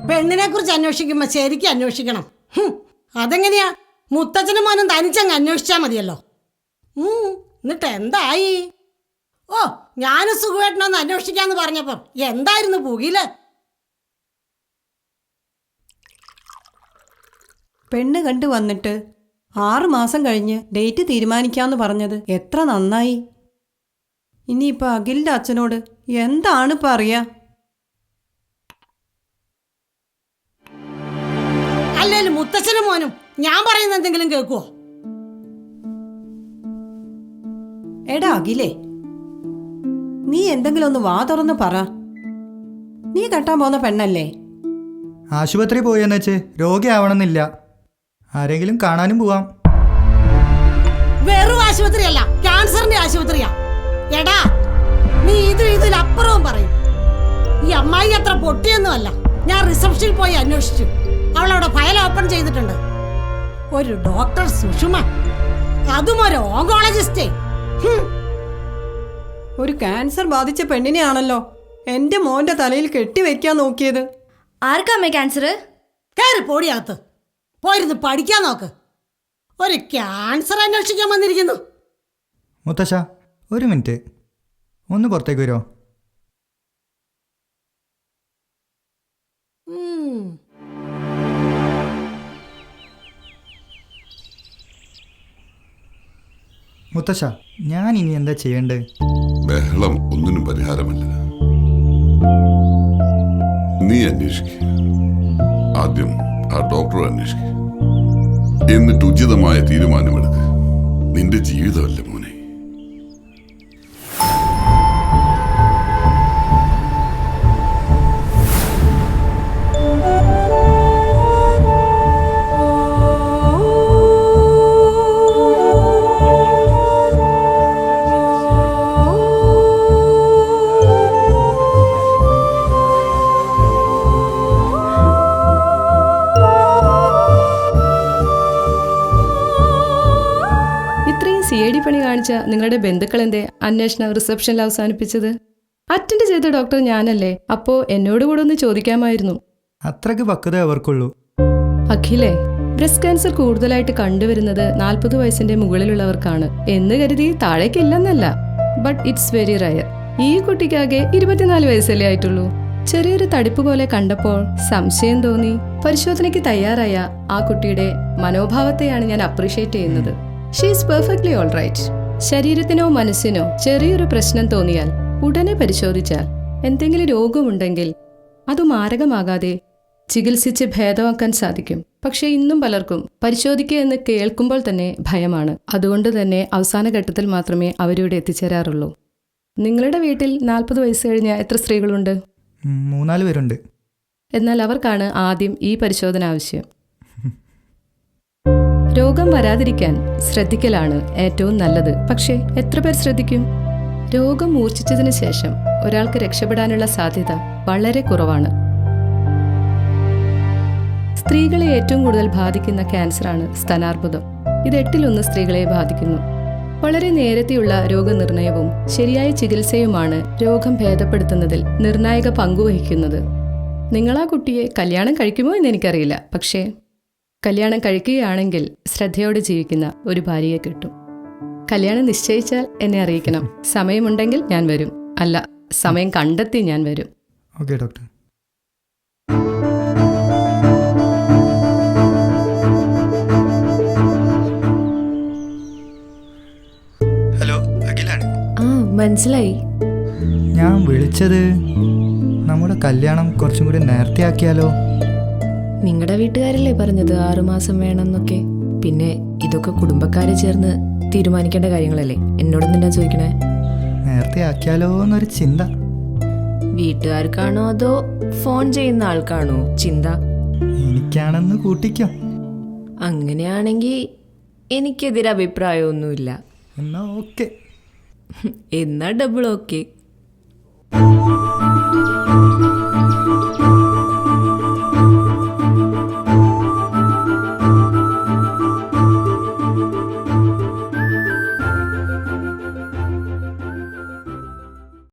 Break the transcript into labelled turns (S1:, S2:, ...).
S1: പെണ്ണിനെ കുറിച്ച് അന്വേഷിക്കുമ്പോ ശരിക്കും അന്വേഷിക്കണം. അതെങ്ങനെയാ? മുത്തച്ഛനും മോനും തനിച്ചങ്ങ് അന്വേഷിച്ചാ മതിയല്ലോ. എന്നിട്ട് എന്തായി? ഓ, ഞാനും സുഖമായിട്ടൊന്ന് അന്വേഷിക്കാന്ന് പറഞ്ഞപ്പം എന്തായിരുന്നു പുകില്?
S2: പെണ്ണ് കണ്ടു വന്നിട്ട് 6 മാസം കഴിഞ്ഞ് ഡേറ്റ് തീരുമാനിക്കാന്ന് പറഞ്ഞത് എത്ര നന്നായി. ഇനിയിപ്പോൾ അഖിലിൻ്റെ അച്ഛനോട് എന്താണ് പറയാ?
S1: അല്ലേലും മുത്തച്ഛനും മോനും ഞാൻ പറയുന്ന എന്തെങ്കിലും കേൾക്കുവോ?
S2: എടാ അഖിലേ, നീ എന്തെങ്കിലും ഒന്ന് വാ തുറന്ന് പറ. നീ കെട്ടാൻ പോന്ന പെണ്ണല്ലേ?
S3: ആശുപത്രി പോയെന്ന് വെച്ച് രോഗിയാവണമെന്നില്ല. ആരെങ്കിലും കാണാനും പോവാം.
S1: വെറും ആശുപത്രിയല്ല, ക്യാൻസറിന്റെ ആശുപത്രിയാ. എടാ, നീ ഇതിലപ്പുറവും പറയും. ഈ അമ്മായി അത്ര പൊട്ടിയൊന്നുമല്ല. ഞാൻ റിസപ്ഷനിൽ പോയി അന്വേഷിച്ചു. അവളവിടെ ഫയൽ ഓപ്പൺ ചെയ്തിട്ടുണ്ട്. ഒരു ഡോക്ടർ സുഷമ, അതും ഒരു ഓങ്കോളജിസ്റ്റേ.
S2: ഒരു ക്യാൻസർ ബാധിച്ച പെണ്ണിനെയാണല്ലോ എൻ്റെ മോൻ്റെ തലയിൽ കെട്ടിവെക്കാൻ നോക്കിയത്.
S4: ആർക്കമ്മേ ക്യാൻസർ?
S1: കയറി പൊടിയകത്ത് പോയിരുന്ന് പഠിക്കാൻ നോക്ക്. ഒരു ക്യാൻസർ അന്വേഷിക്കാൻ വന്നിരിക്കുന്നു.
S3: മുത്തശ്ശ, ഒരു മിനിറ്റ്, ഒന്ന് പുറത്തേക്ക് വരുമോ? മുത്തശ്ശ, ഞാൻ ഇനി എന്താ ചെയ്യേണ്ടത്?
S5: ബഹളം ഒന്നിനും പരിഹാരമല്ല. നീ അന്വേഷിക്കുക. ആദ്യം ആ ഡോക്ടറെ അന്വേഷിക്കുക. എന്നിട്ട് ഉചിതമായ തീരുമാനമെടുക്കുക. നിന്റെ ജീവിതമല്ല മോനെ.
S6: CID പണി കാണിച്ച നിങ്ങളുടെ ബന്ധുക്കൾ എന്തേ അന്വേഷണം റിസപ്ഷനിൽ അവസാനിപ്പിച്ചത്? അറ്റൻഡ് ചെയ്ത ഡോക്ടർ ഞാനല്ലേ? അപ്പോ എന്നോട് കൂടെ ഒന്ന് ചോദിക്കാമായിരുന്നു.
S3: അത്രയ്ക്ക് പക്വത അവർക്കുള്ളൂ.
S6: അഖിലേ, ബ്രസ്റ്റ് ക്യാൻസർ കൂടുതലായിട്ട് കണ്ടുവരുന്നത് 40 വയസ്സിന്റെ മുകളിലുള്ളവർക്കാണ് എന്ന് കരുതി താഴേക്കില്ലെന്നല്ല. But it's very rare. ഈ കുട്ടിക്കാകെ 24 വയസ്സല്ലേ ആയിട്ടുള്ളൂ. ചെറിയൊരു തടിപ്പ് പോലെ കണ്ടപ്പോൾ സംശയം തോന്നി. പരിശോധനയ്ക്ക് തയ്യാറായ ആ കുട്ടിയുടെ മനോഭാവത്തെയാണ് ഞാൻ അപ്രീഷിയേറ്റ് ചെയ്യുന്നത്. She is perfectly all right. ശരീരത്തിനോ മനസ്സിനോ ചെറിയൊരു പ്രശ്നം തോന്നിയാൽ ഉടനെ പരിശോധിച്ചാൽ എന്തെങ്കിലും രോഗമുണ്ടെങ്കിൽ അത് മാരകമാകാതെ ചികിത്സിച്ച് ഭേദമാക്കാൻ സാധിക്കും. പക്ഷേ ഇന്നും പലർക്കും പരിശോധിക്കുക എന്ന് കേൾക്കുമ്പോൾ തന്നെ ഭയമാണ്. അതുകൊണ്ട് തന്നെ അവസാന ഘട്ടത്തിൽ മാത്രമേ അവരിവിടെ എത്തിച്ചേരാറുള്ളൂ. നിങ്ങളുടെ വീട്ടിൽ 40 വയസ്സ് കഴിഞ്ഞ എത്ര സ്ത്രീകളുണ്ട്?
S3: 3-4 പേരുണ്ട്.
S6: എന്നാൽ അവർക്കാണ് ആദ്യം ഈ പരിശോധന ആവശ്യം. രോഗം വരാതിരിക്കാൻ ശ്രദ്ധിക്കലാണ് ഏറ്റവും നല്ലത്. പക്ഷേ എത്ര പേർ ശ്രദ്ധിക്കും? രോഗം മൂർച്ഛിച്ചതിന് ശേഷം ഒരാൾക്ക് രക്ഷപ്പെടാനുള്ള സാധ്യത വളരെ കുറവാണ്. സ്ത്രീകളെ ഏറ്റവും കൂടുതൽ ബാധിക്കുന്ന ക്യാൻസറാണ് സ്തനാർബുദം. ഇത് 8-1 സ്ത്രീകളെ ബാധിക്കുന്നു. വളരെ നേരത്തെയുള്ള രോഗനിർണയവും ശരിയായ ചികിത്സയുമാണ് രോഗം ഭേദപ്പെടുത്തുന്നതിൽ നിർണായക പങ്കുവഹിക്കുന്നത്. നിങ്ങൾ ആ കുട്ടിയെ കല്യാണം കഴിക്കുമോ എന്ന് എനിക്കറിയില്ല. പക്ഷേ കല്യാണം കഴിക്കുകയാണെങ്കിൽ ശ്രദ്ധയോടെ ജീവിക്കുന്ന ഒരു ഭാര്യയെ കിട്ടും. കല്യാണം നിശ്ചയിച്ചാൽ എന്നെ അറിയിക്കണം. സമയമുണ്ടെങ്കിൽ ഞാൻ വരും. അല്ല, സമയം കണ്ടെത്തി ഞാൻ വരും.
S3: Okay doctor. ഹലോ, അഖിലാണ്.
S4: മനസ്സിലായി.
S3: ഞാൻ വിളിച്ചത് നമ്മുടെ കല്യാണം കുറച്ചും കൂടി നേരത്തെ ആക്കിയാലോ?
S4: നിങ്ങളുടെ വീട്ടുകാരല്ലേ പറഞ്ഞത് 6 മാസം വേണമെന്നൊക്കെ? പിന്നെ ഇതൊക്കെ കുടുംബക്കാര് ചേർന്ന് തീരുമാനിക്കേണ്ട കാര്യങ്ങളല്ലേ? എന്നോട് എന്തിനാ ചോദിക്കണേ?
S3: നേരത്തെ ആക്കിയാലോ എന്നൊരു ചിന്ത.
S4: വീട്ടുകാർക്കാണോ അതോ ഫോൺ ചെയ്യുന്ന ആൾക്കാണോ ചിന്ത?
S3: എനിക്കാണെന്ന് കൂട്ടിക്കോ.
S4: അങ്ങനെയാണെങ്കിൽ എനിക്കെതിരെ അഭിപ്രായമൊന്നുമില്ല.
S3: എന്നാ ഓക്കെ.
S4: എന്നാ ഡബിൾ ഓക്കെ.